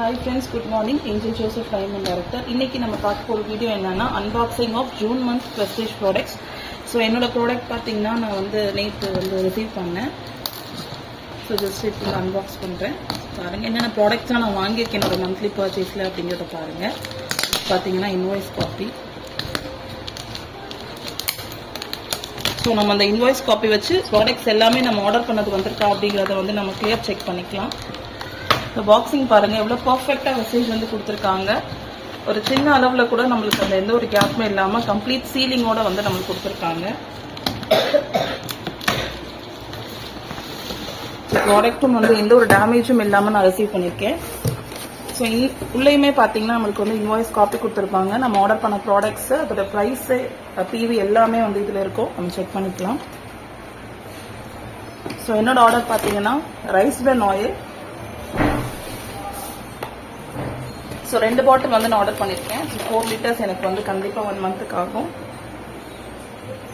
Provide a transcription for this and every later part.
Hi friends, good morning. Angel Joseph, Time and Director. இன்னைக்கு நம்ம பார்க்க போற வீடியோ என்னன்னா unboxing of June month prestige products. So என்னோட ப்ராடக்ட் பார்த்தீங்கன்னா நான் வந்து நேற்று வந்து ரிசீவ் பண்ணேன். ஸோ ஜஸ்ட் இப்போ அன்பாக்ஸ் பண்ணுறேன். பாருங்கள் என்னென்ன ப்ராடக்ட்ஸ்லாம் நான் வாங்கியிருக்கேன் என்னோட மந்த்லி பர்ச்சேஸில் அப்படிங்கிறத பாருங்கள். பார்த்தீங்கன்னா இன்வாய்ஸ் காப்பி. ஸோ நம்ம அந்த இன்வாய்ஸ் காப்பி வச்சு ப்ராடக்ட்ஸ் எல்லாமே நம்ம ஆர்டர் பண்ணது வந்திருக்கா அப்படிங்கிறத வந்து நம்ம கிளியர் செக் பண்ணிக்கலாம். இந்த பாக்ஸிங் பாருங்கள் எவ்வளோ பர்ஃபெக்டாக மெசேஜ் வந்து கொடுத்துருக்காங்க. ஒரு சின்ன அளவில் கூட நம்மளுக்கு அந்த எந்த ஒரு கேப்புமே இல்லாமல் கம்ப்ளீட் சீலிங்கோட வந்து நம்மளுக்கு கொடுத்துருக்காங்க. ப்ராடக்ட்டும் வந்து எந்த ஒரு டேமேஜும் இல்லாமல் நான் ரிசீவ் பண்ணியிருக்கேன். ஸோ உள்ளேயுமே பார்த்தீங்கன்னா நம்மளுக்கு வந்து இன்வாய்ஸ் காப்பி கொடுத்துருப்பாங்க. நம்ம ஆர்டர் பண்ண ப்ராடக்ட்ஸு அதோட ப்ரைஸு பிவி எல்லாமே வந்து இதில் இருக்கும். நம்ம செக் பண்ணிக்கலாம். ஸோ என்னோட ஆர்டர் பார்த்தீங்கன்னா ரைஸ் பிரான் ஆயில். ஸோ 2 பாட்டில் வந்து நான் ஆர்டர் பண்ணியிருக்கேன். 4 லிட்டர்ஸ் எனக்கு வந்து கண்டிப்பாக 1 மந்த்துக்கு ஆகும்.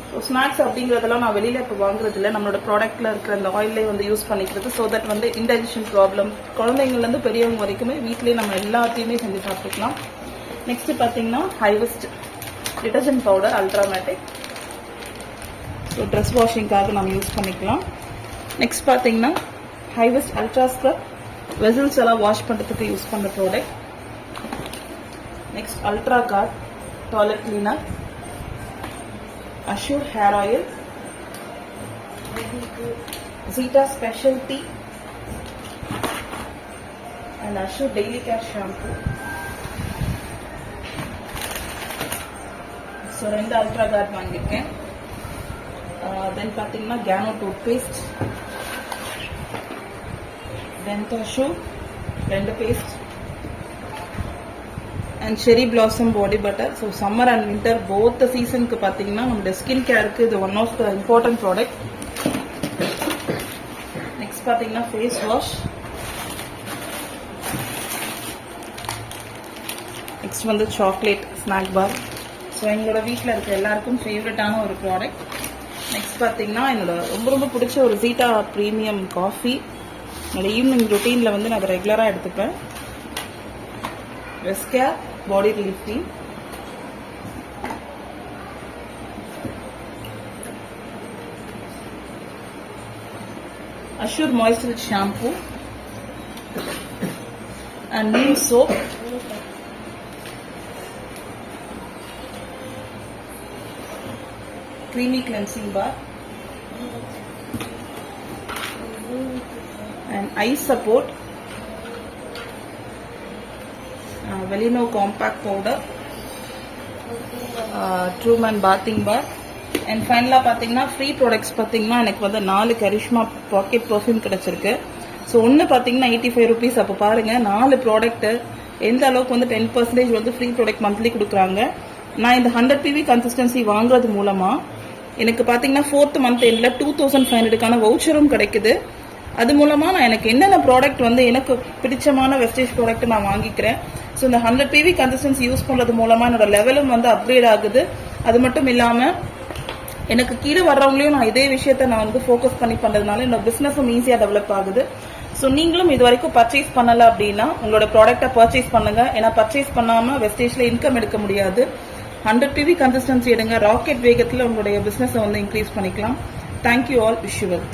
ஸோ ஸ்நாக்ஸ் அப்படிங்கிறதெல்லாம் நான் வெளியில் இப்போ வாங்குறது இல்லை. நம்மளோட ப்ராடக்ட்டில் இருக்கிற அந்த ஆயிலே வந்து யூஸ் பண்ணிக்கிறது. ஸோ தட் வந்து இன்டைஜஷன் ப்ராப்ளம் குழந்தைங்கள்லேருந்து பெரியவங்க வரைக்குமே வீட்லேயே நம்ம எல்லாத்தையுமே செஞ்சு சாப்பிட்டுக்கலாம். நெக்ஸ்ட்டு பார்த்தீங்கன்னா ஹைவெஸ்ட் டிட்டர்ஜென்ட் பவுடர் அல்ட்ராமேட்டிக். ஸோ ட்ரெஸ் வாஷிங்காக நம்ம யூஸ் பண்ணிக்கலாம். நெக்ஸ்ட் பார்த்தீங்கன்னா ஹைவெஸ்ட் அல்ட்ரா ஸ்க்ரப் வெசல்ஸ் எல்லாம் வாஷ் பண்ணுறதுக்கு யூஸ் பண்ணுற product. Next, Ultra Guard toilet cleaner, Assure hair oil, Zeta specialty, and Assure daily care shampoo. So, 2 Ultra Guard வாங்கிருக்கேன். Then பார்த்தீங்கன்னா Gano toothpaste, Dentashore 2 paste. And cherry blossom body butter. So summer and winter both சீசனுக்கு பார்த்தீங்கன்னா நம்மளோட skin கேருக்கு இது one of the important product. Next பார்த்தீங்கன்னா face wash. Next வந்து chocolate snack bar. So எங்களோட வீட்டில் இருக்க எல்லாருக்கும் ஃபேவரட்டான ஒரு ப்ராடக்ட். நெக்ஸ்ட் பார்த்தீங்கன்னா என்னோட ரொம்ப ரொம்ப பிடிச்ச ஒரு ஜீட்டா ப்ரீமியம் காஃபி. என்னோட ஈவினிங் ரொட்டீனில் வந்து நான் அதை ரெகுலராக எடுத்துப்பேன். Rescare body relief cream, Assure moisture shampoo, and neem soap, creamy cleansing bar, and eye support, Velino compact powder, Truman bathing bar, and ஃபைனலாக பார்த்தீங்கன்னா ஃப்ரீ ப்ராடக்ட்ஸ் பார்த்தீங்கன்னா எனக்கு வந்து 4 கரிஷ்மா பாக்கெட் பர்ஃப்யூம் கிடச்சிருக்கு. ஸோ ஒன்று பார்த்தீங்கன்னா 85 rupees. அப்போ பாருங்கள் 4 ப்ராடக்ட்டு எந்த அளவுக்கு வந்து 10% வந்து ஃப்ரீ ப்ராடக்ட் மந்த்லி கொடுக்குறாங்க. நான் இந்த 100 PV கன்சிஸ்டன்சி வாங்குறது மூலமாக எனக்கு பார்த்தீங்கன்னா 4th month எண்டில் 2500க்கான வவுச்சரும் கிடைக்குது. அது மூலமாக நான் எனக்கு என்னென்ன ப்ராடக்ட் வந்து எனக்கு பிடிச்சமான வெஸ்டேஜ் ப்ராடக்ட் நான் வாங்கிக்கிறேன். ஸோ இந்த 100 PV கன்சிஸ்டன்சி யூஸ் பண்ணுறது மூலமாக என்னோட லெவலும் வந்து அப்கிரேட் ஆகுது. அது மட்டும் இல்லாமல் எனக்கு கீழே வர்றவங்களையும் நான் இதே விஷயத்த நான் வந்து ஃபோக்கஸ் பண்ணி பண்ணுறதுனால என்னோட பிஸ்னஸும் ஈஸியாக டெவலப் ஆகுது. ஸோ நீங்களும் இது வரைக்கும் பர்ச்சேஸ் பண்ணலை அப்படின்னா உங்களோட ப்ராடக்டை பர்ச்சேஸ் பண்ணுங்க. ஏன்னா பர்ச்சேஸ் பண்ணாமல் வெஸ்டேஜில் இன்கம் எடுக்க முடியாது. 100 PV கன்சிஸ்டன்சி எடுங்க. ராக்கெட் வேகத்தில் உங்களுடைய பிஸ்னஸை வந்து இன்க்ரீஸ் பண்ணிக்கலாம். Thank you all. Wish you well.